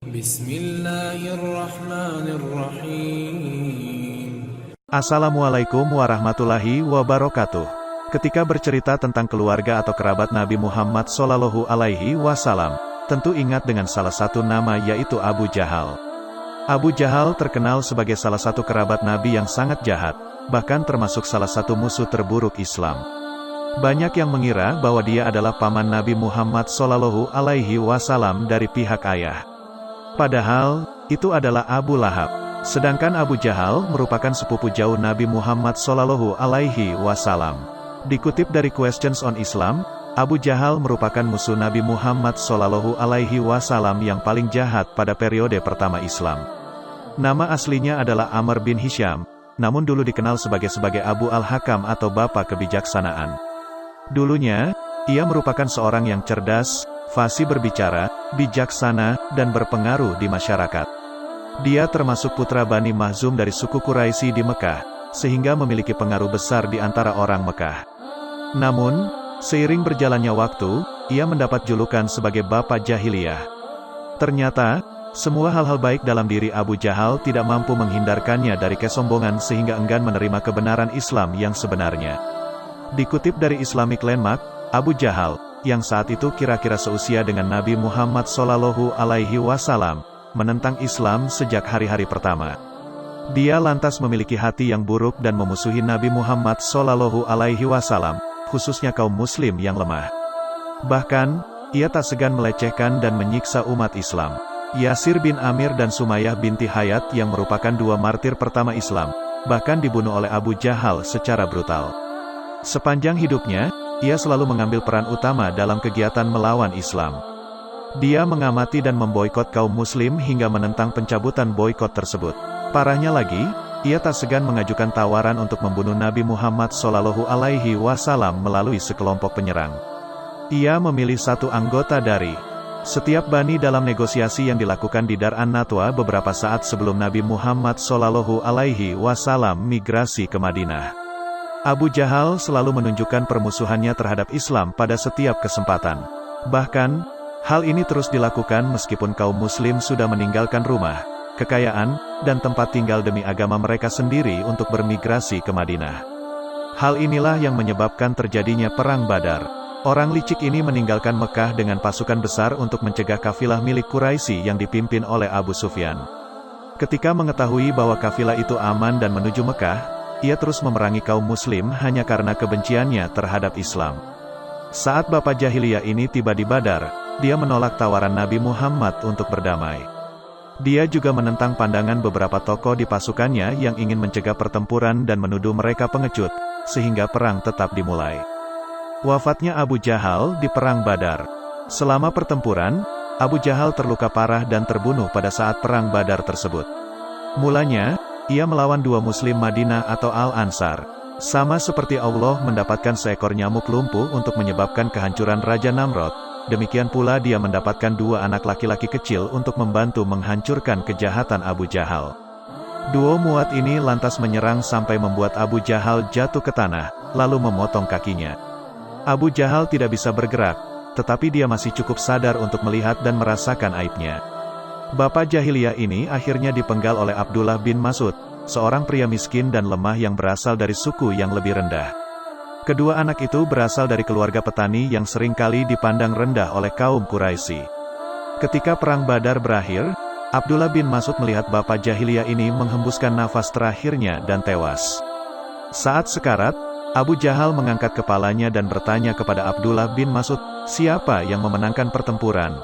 Bismillahirrahmanirrahim. Assalamualaikum warahmatullahi wabarakatuh. Ketika bercerita tentang keluarga atau kerabat Nabi Muhammad SAW, tentu ingat dengan salah satu nama, yaitu Abu Jahal. Abu Jahal terkenal sebagai salah satu kerabat Nabi yang sangat jahat, bahkan termasuk salah satu musuh terburuk Islam. Banyak yang mengira bahwa dia adalah paman Nabi Muhammad SAW dari pihak ayah. Padahal, itu adalah Abu Lahab. Sedangkan Abu Jahal merupakan sepupu jauh Nabi Muhammad SAW. Dikutip dari Questions on Islam, Abu Jahal merupakan musuh Nabi Muhammad SAW yang paling jahat pada periode pertama Islam. Nama aslinya adalah Amr bin Hisham, namun dulu dikenal sebagai Abu Al-Hakam atau Bapak Kebijaksanaan. Dulunya, ia merupakan seorang yang cerdas, fasih berbicara, bijaksana, dan berpengaruh di masyarakat. Dia termasuk putra Bani Mahzum dari suku Quraisy di Mekah, sehingga memiliki pengaruh besar di antara orang Mekah. Namun, seiring berjalannya waktu, ia mendapat julukan sebagai Bapak Jahiliyah. Ternyata, semua hal-hal baik dalam diri Abu Jahal tidak mampu menghindarkannya dari kesombongan sehingga enggan menerima kebenaran Islam yang sebenarnya. Dikutip dari Islamic Landmark, Abu Jahal, yang saat itu kira-kira seusia dengan Nabi Muhammad SAW, menentang Islam sejak hari-hari pertama. Dia lantas memiliki hati yang buruk dan memusuhi Nabi Muhammad SAW, khususnya kaum muslim yang lemah. Bahkan, ia tak segan melecehkan dan menyiksa umat Islam. Yasir bin Amir dan Sumayyah binti Hayat yang merupakan dua martir pertama Islam, bahkan dibunuh oleh Abu Jahal secara brutal. Sepanjang hidupnya, ia selalu mengambil peran utama dalam kegiatan melawan Islam. Dia mengamati dan memboikot kaum muslim hingga menentang pencabutan boikot tersebut. Parahnya lagi, ia tak segan mengajukan tawaran untuk membunuh Nabi Muhammad SAW melalui sekelompok penyerang. Ia memilih satu anggota dari setiap bani dalam negosiasi yang dilakukan di Dar an-Nadwa beberapa saat sebelum Nabi Muhammad SAW migrasi ke Madinah. Abu Jahal selalu menunjukkan permusuhannya terhadap Islam pada setiap kesempatan. Bahkan, hal ini terus dilakukan meskipun kaum muslim sudah meninggalkan rumah, kekayaan, dan tempat tinggal demi agama mereka sendiri untuk bermigrasi ke Madinah. Hal inilah yang menyebabkan terjadinya Perang Badar. Orang licik ini meninggalkan Mekah dengan pasukan besar untuk mencegah kafilah milik Quraisy yang dipimpin oleh Abu Sufyan. Ketika mengetahui bahwa kafilah itu aman dan menuju Mekah, ia terus memerangi kaum muslim hanya karena kebenciannya terhadap Islam. Saat Bapak Jahiliyah ini tiba di Badar, dia menolak tawaran Nabi Muhammad untuk berdamai. Dia juga menentang pandangan beberapa tokoh di pasukannya yang ingin mencegah pertempuran dan menuduh mereka pengecut, sehingga perang tetap dimulai. Wafatnya Abu Jahal di Perang Badar. Selama pertempuran, Abu Jahal terluka parah dan terbunuh pada saat Perang Badar tersebut. Mulanya, ia melawan dua muslim Madinah atau Al-Ansar. Sama seperti Allah mendapatkan seekor nyamuk lumpuh untuk menyebabkan kehancuran Raja Namrud, demikian pula dia mendapatkan dua anak laki-laki kecil untuk membantu menghancurkan kejahatan Abu Jahal. Duo muat ini lantas menyerang sampai membuat Abu Jahal jatuh ke tanah, lalu memotong kakinya. Abu Jahal tidak bisa bergerak, tetapi dia masih cukup sadar untuk melihat dan merasakan aibnya. Bapak Jahiliyah ini akhirnya dipenggal oleh Abdullah bin Mas'ud, seorang pria miskin dan lemah yang berasal dari suku yang lebih rendah. Kedua anak itu berasal dari keluarga petani yang seringkali dipandang rendah oleh kaum Quraisy. Ketika Perang Badar berakhir, Abdullah bin Mas'ud melihat Bapak Jahiliyah ini menghembuskan nafas terakhirnya dan tewas. Saat sekarat, Abu Jahal mengangkat kepalanya dan bertanya kepada Abdullah bin Mas'ud, siapa yang memenangkan pertempuran?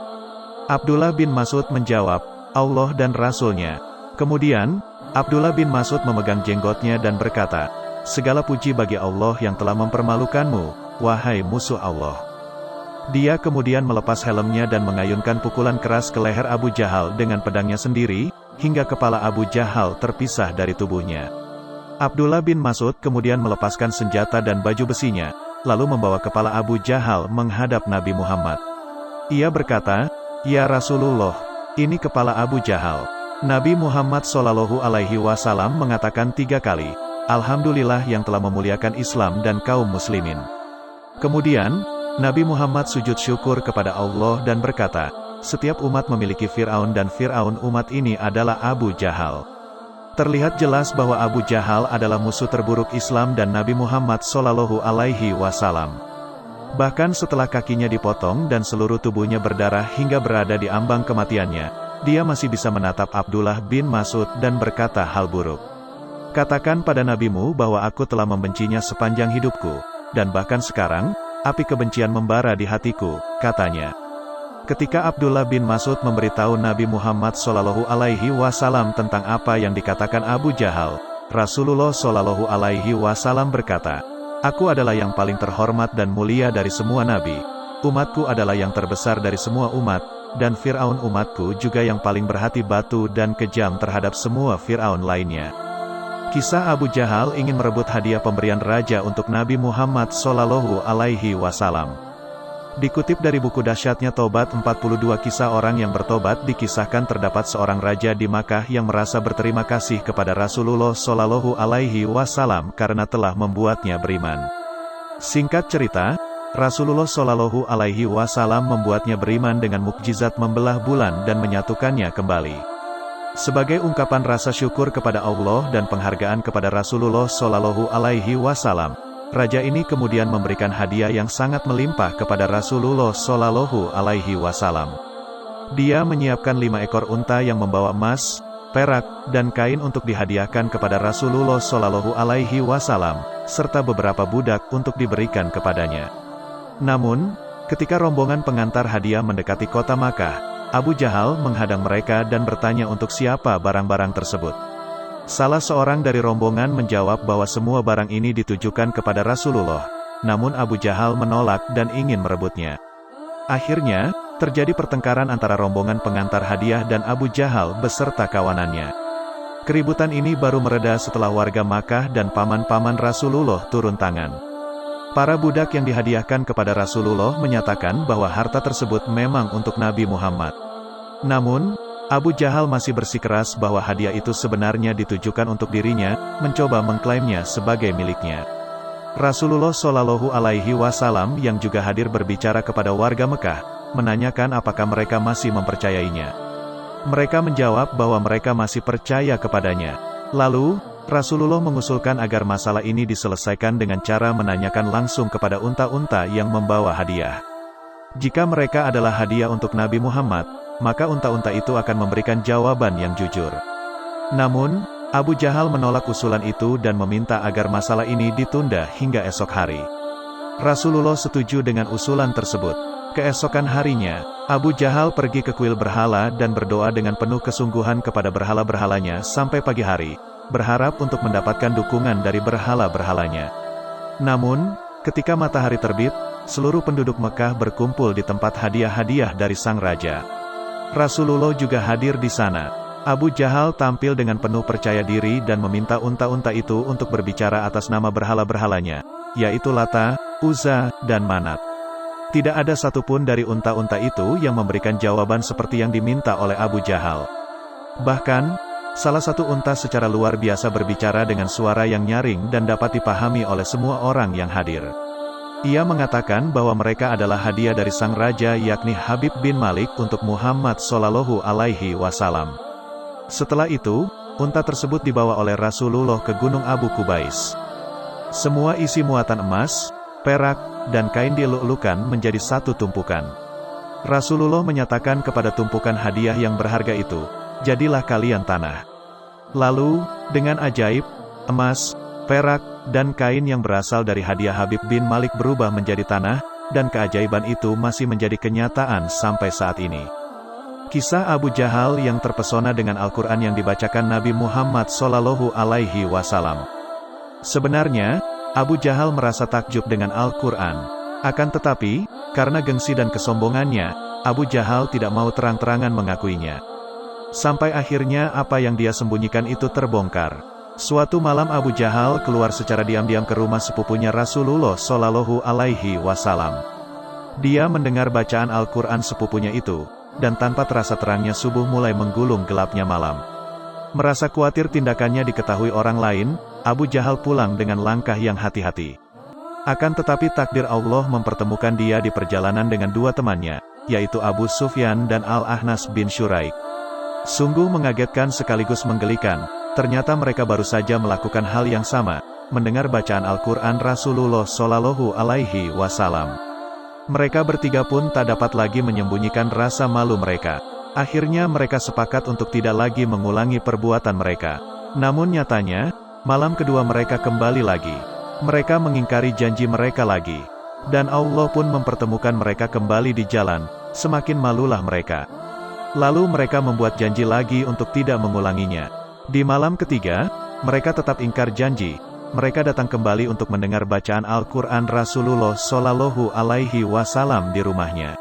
Abdullah bin Mas'ud menjawab, Allah dan Rasul-Nya. Kemudian, Abdullah bin Mas'ud memegang jenggotnya dan berkata, segala puji bagi Allah yang telah mempermalukanmu, wahai musuh Allah. Dia kemudian melepas helmnya dan mengayunkan pukulan keras ke leher Abu Jahal dengan pedangnya sendiri, hingga kepala Abu Jahal terpisah dari tubuhnya. Abdullah bin Mas'ud kemudian melepaskan senjata dan baju besinya, lalu membawa kepala Abu Jahal menghadap Nabi Muhammad. Ia berkata, ya Rasulullah, ini kepala Abu Jahal. Nabi Muhammad SAW mengatakan 3 kali, Alhamdulillah yang telah memuliakan Islam dan kaum muslimin. Kemudian, Nabi Muhammad sujud syukur kepada Allah dan berkata, setiap umat memiliki Fir'aun dan Fir'aun umat ini adalah Abu Jahal. Terlihat jelas bahwa Abu Jahal adalah musuh terburuk Islam dan Nabi Muhammad SAW. Bahkan setelah kakinya dipotong dan seluruh tubuhnya berdarah hingga berada di ambang kematiannya, dia masih bisa menatap Abdullah bin Mas'ud dan berkata hal buruk. Katakan pada nabimu bahwa aku telah membencinya sepanjang hidupku, dan bahkan sekarang, api kebencian membara di hatiku, katanya. Ketika Abdullah bin Mas'ud memberitahu Nabi Muhammad SAW tentang apa yang dikatakan Abu Jahal, Rasulullah SAW berkata, "Aku adalah yang paling terhormat dan mulia dari semua nabi. Umatku adalah yang terbesar dari semua umat, dan Fir'aun umatku juga yang paling berhati batu dan kejam terhadap semua Fir'aun lainnya." Kisah Abu Jahal ingin merebut hadiah pemberian raja untuk Nabi Muhammad SAW. Dikutip dari buku dahsyatnya Tobat 42 kisah orang yang bertobat dikisahkan terdapat seorang raja di Makkah yang merasa berterima kasih kepada Rasulullah SAW karena telah membuatnya beriman. Singkat cerita, Rasulullah SAW membuatnya beriman dengan mukjizat membelah bulan dan menyatukannya kembali. Sebagai ungkapan rasa syukur kepada Allah dan penghargaan kepada Rasulullah SAW, raja ini kemudian memberikan hadiah yang sangat melimpah kepada Rasulullah SAW. Dia menyiapkan 5 ekor unta yang membawa emas, perak, dan kain untuk dihadiahkan kepada Rasulullah SAW, serta beberapa budak untuk diberikan kepadanya. Namun, ketika rombongan pengantar hadiah mendekati kota Makkah, Abu Jahal menghadang mereka dan bertanya untuk siapa barang-barang tersebut. Salah seorang dari rombongan menjawab bahwa semua barang ini ditujukan kepada Rasulullah, namun Abu Jahal menolak dan ingin merebutnya. Akhirnya, terjadi pertengkaran antara rombongan pengantar hadiah dan Abu Jahal beserta kawanannya. Keributan ini baru mereda setelah warga Makkah dan paman-paman Rasulullah turun tangan. Para budak yang dihadiahkan kepada Rasulullah menyatakan bahwa harta tersebut memang untuk Nabi Muhammad. Namun, Abu Jahal masih bersikeras bahwa hadiah itu sebenarnya ditujukan untuk dirinya, mencoba mengklaimnya sebagai miliknya. Rasulullah SAW yang juga hadir berbicara kepada warga Mekah, menanyakan apakah mereka masih mempercayainya. Mereka menjawab bahwa mereka masih percaya kepadanya. Lalu, Rasulullah mengusulkan agar masalah ini diselesaikan dengan cara menanyakan langsung kepada unta-unta yang membawa hadiah. Jika mereka adalah hadiah untuk Nabi Muhammad, maka unta-unta itu akan memberikan jawaban yang jujur. Namun, Abu Jahal menolak usulan itu dan meminta agar masalah ini ditunda hingga esok hari. Rasulullah setuju dengan usulan tersebut. Keesokan harinya, Abu Jahal pergi ke kuil berhala dan berdoa dengan penuh kesungguhan kepada berhala-berhalanya sampai pagi hari, berharap untuk mendapatkan dukungan dari berhala-berhalanya. Namun, ketika matahari terbit, seluruh penduduk Mekah berkumpul di tempat hadiah-hadiah dari sang raja. Rasulullah juga hadir di sana. Abu Jahal tampil dengan penuh percaya diri dan meminta unta-unta itu untuk berbicara atas nama berhala-berhalanya, yaitu Lata, Uzza, dan Manat. Tidak ada satupun dari unta-unta itu yang memberikan jawaban seperti yang diminta oleh Abu Jahal. Bahkan, salah satu unta secara luar biasa berbicara dengan suara yang nyaring dan dapat dipahami oleh semua orang yang hadir. Ia mengatakan bahwa mereka adalah hadiah dari sang raja yakni Habib bin Malik untuk Muhammad SAW. Setelah itu, unta tersebut dibawa oleh Rasulullah ke Gunung Abu Kubais. Semua isi muatan emas, perak, dan kain dilulukan menjadi satu tumpukan. Rasulullah menyatakan kepada tumpukan hadiah yang berharga itu, "Jadilah kalian tanah." Lalu, dengan ajaib, emas, perak, dan kain yang berasal dari hadiah Habib bin Malik berubah menjadi tanah, dan keajaiban itu masih menjadi kenyataan sampai saat ini. Kisah Abu Jahal yang terpesona dengan Al-Quran yang dibacakan Nabi Muhammad SAW. Sebenarnya, Abu Jahal merasa takjub dengan Al-Quran. Akan tetapi, karena gengsi dan kesombongannya, Abu Jahal tidak mau terang-terangan mengakuinya. Sampai akhirnya apa yang dia sembunyikan itu terbongkar. Suatu malam Abu Jahal keluar secara diam-diam ke rumah sepupunya Rasulullah SAW. Dia mendengar bacaan Al-Quran sepupunya itu, dan tanpa terasa terangnya subuh mulai menggulung gelapnya malam. Merasa khawatir tindakannya diketahui orang lain, Abu Jahal pulang dengan langkah yang hati-hati. Akan tetapi takdir Allah mempertemukan dia di perjalanan dengan dua temannya, yaitu Abu Sufyan dan Al-Ahnas bin Syuraik. Sungguh mengagetkan sekaligus menggelikan, ternyata mereka baru saja melakukan hal yang sama, mendengar bacaan Al-Quran Rasulullah Shallallahu Alaihi Wasallam. Mereka bertiga pun tak dapat lagi menyembunyikan rasa malu mereka. Akhirnya mereka sepakat untuk tidak lagi mengulangi perbuatan mereka. Namun nyatanya, malam kedua mereka kembali lagi. Mereka mengingkari janji mereka lagi. Dan Allah pun mempertemukan mereka kembali di jalan, semakin malulah mereka. Lalu mereka membuat janji lagi untuk tidak mengulanginya. Di malam ketiga, mereka tetap ingkar janji. Mereka datang kembali untuk mendengar bacaan Al-Quran Rasulullah Shallallahu Alaihi Wasallam di rumahnya.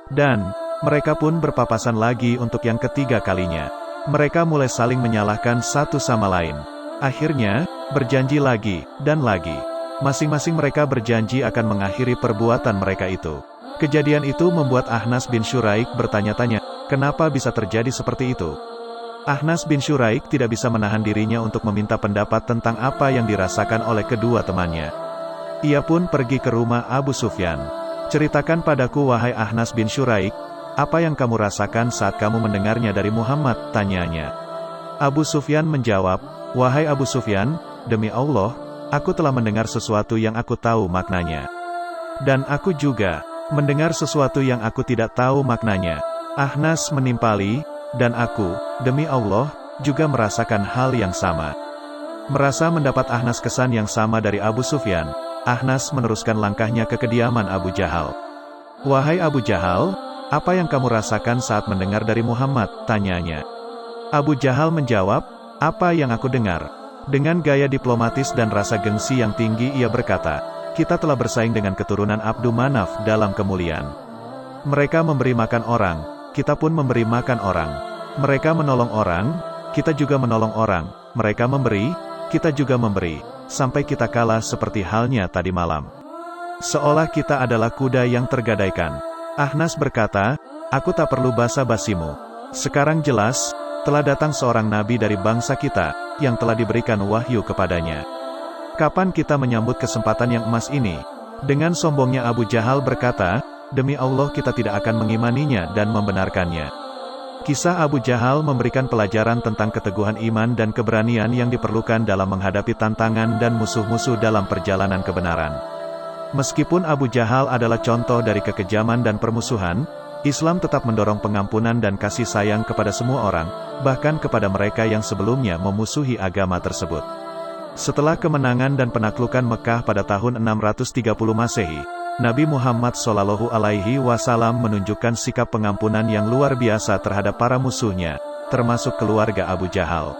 Dan mereka pun berpapasan lagi untuk yang ketiga kalinya. Mereka mulai saling menyalahkan satu sama lain. Akhirnya, berjanji lagi, dan lagi. Masing-masing mereka berjanji akan mengakhiri perbuatan mereka itu. Kejadian itu membuat Ahnas bin Syuraik bertanya-tanya, kenapa bisa terjadi seperti itu? Ahnas bin Syuraik tidak bisa menahan dirinya untuk meminta pendapat tentang apa yang dirasakan oleh kedua temannya. Ia pun pergi ke rumah Abu Sufyan. Ceritakan padaku wahai Ahnas bin Syuraik, apa yang kamu rasakan saat kamu mendengarnya dari Muhammad, tanyanya. Abu Sufyan menjawab, wahai Abu Sufyan, demi Allah, aku telah mendengar sesuatu yang aku tahu maknanya. Dan aku juga mendengar sesuatu yang aku tidak tahu maknanya. Ahnas menimpali, dan aku, demi Allah, juga merasakan hal yang sama. Merasa mendapat Ahnas kesan yang sama dari Abu Sufyan, Ahnas meneruskan langkahnya ke kediaman Abu Jahal. Wahai Abu Jahal, apa yang kamu rasakan saat mendengar dari Muhammad, tanyanya. Abu Jahal menjawab, apa yang aku dengar. Dengan gaya diplomatis dan rasa gengsi yang tinggi ia berkata, kita telah bersaing dengan keturunan Abdu Manaf dalam kemuliaan. Mereka memberi makan orang, kita pun memberi makan orang. Mereka menolong orang, kita juga menolong orang. Mereka memberi, kita juga memberi. Sampai kita kalah seperti halnya tadi malam. Seolah kita adalah kuda yang tergadaikan. Ahnas berkata, aku tak perlu basa-basimu. Sekarang jelas, telah datang seorang nabi dari bangsa kita, yang telah diberikan wahyu kepadanya. Kapan kita menyambut kesempatan yang emas ini? Dengan sombongnya Abu Jahal berkata, demi Allah kita tidak akan mengimaninya dan membenarkannya. Kisah Abu Jahal memberikan pelajaran tentang keteguhan iman dan keberanian yang diperlukan dalam menghadapi tantangan dan musuh-musuh dalam perjalanan kebenaran. Meskipun Abu Jahal adalah contoh dari kekejaman dan permusuhan, Islam tetap mendorong pengampunan dan kasih sayang kepada semua orang, bahkan kepada mereka yang sebelumnya memusuhi agama tersebut. Setelah kemenangan dan penaklukan Mekah pada tahun 630 Masehi, Nabi Muhammad Shallallahu Alaihi Wasallam menunjukkan sikap pengampunan yang luar biasa terhadap para musuhnya, termasuk keluarga Abu Jahal.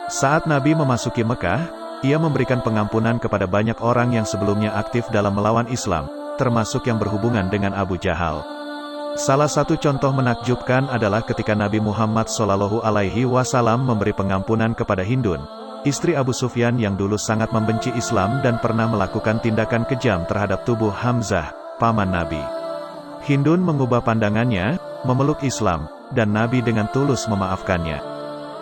Saat Nabi memasuki Mekah, ia memberikan pengampunan kepada banyak orang yang sebelumnya aktif dalam melawan Islam, termasuk yang berhubungan dengan Abu Jahal. Salah satu contoh menakjubkan adalah ketika Nabi Muhammad Shallallahu Alaihi Wasallam memberi pengampunan kepada Hindun, istri Abu Sufyan yang dulu sangat membenci Islam dan pernah melakukan tindakan kejam terhadap tubuh Hamzah, paman Nabi. Hindun mengubah pandangannya, memeluk Islam, dan Nabi dengan tulus memaafkannya.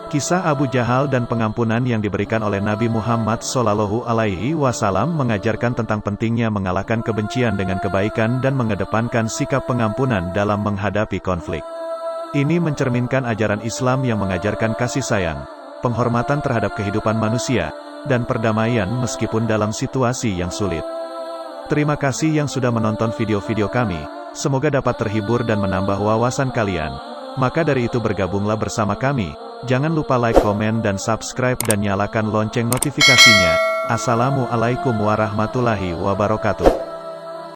Kisah Abu Jahal dan pengampunan yang diberikan oleh Nabi Muhammad Shallallahu Alaihi Wasallam mengajarkan tentang pentingnya mengalahkan kebencian dengan kebaikan dan mengedepankan sikap pengampunan dalam menghadapi konflik. Ini mencerminkan ajaran Islam yang mengajarkan kasih sayang, penghormatan terhadap kehidupan manusia, dan perdamaian meskipun dalam situasi yang sulit. Terima kasih yang sudah menonton video-video kami, semoga dapat terhibur dan menambah wawasan kalian. Maka dari itu bergabunglah bersama kami. Jangan lupa like, komen, dan subscribe dan nyalakan lonceng notifikasinya. Assalamualaikum warahmatullahi wabarakatuh.